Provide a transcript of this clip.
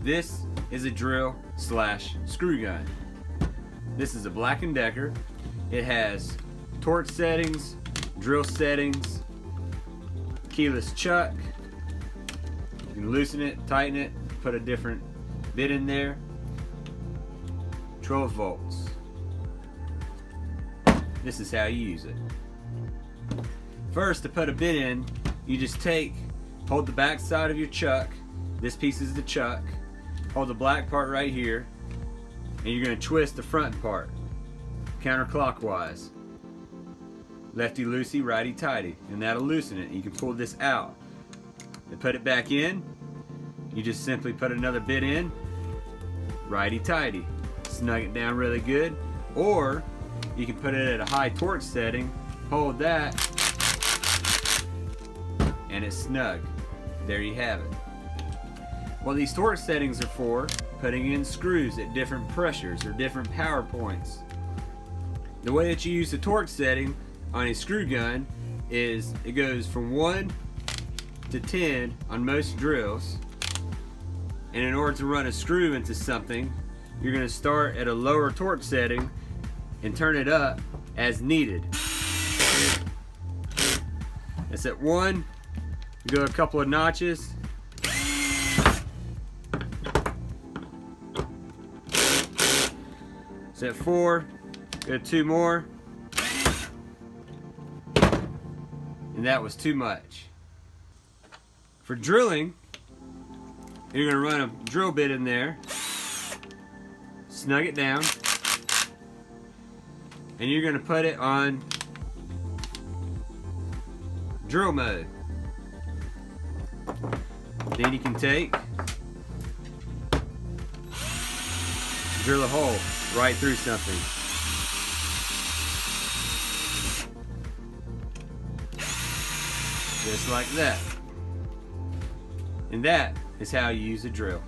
This is a drill slash screw gun. This is a Black & Decker. It has torque settings, drill settings, keyless chuck. You can loosen it, tighten it, put a different bit in there. 12 volts. This is how you use it. First, to put a bit in, you just hold the back side of your chuck. This piece is the chuck. Hold the black part right here, and you're going to twist the front part counterclockwise. Lefty loosey, righty tighty, and that'll loosen it. You can pull this out. To put it back in, you just simply put another bit in, righty tighty. Snug it down really good, or you can put it at a high torque setting, hold that, and it's snug. There you have it. What these torque settings are for, putting in screws at different pressures or different power points. The way that you use the torque setting on a screw gun is it goes from 1 to 10 on most drills, and in order to run a screw into something, you're going to start at a lower torque setting and turn it up as needed. It's at 1, you go a couple of notches. It's at 4, go 2 more. And that was too much. For drilling, you're going to run a drill bit in there, snug it down, and you're going to put it on drill mode. Then you can drill a hole right through something. Just like that. And that is how you use a drill.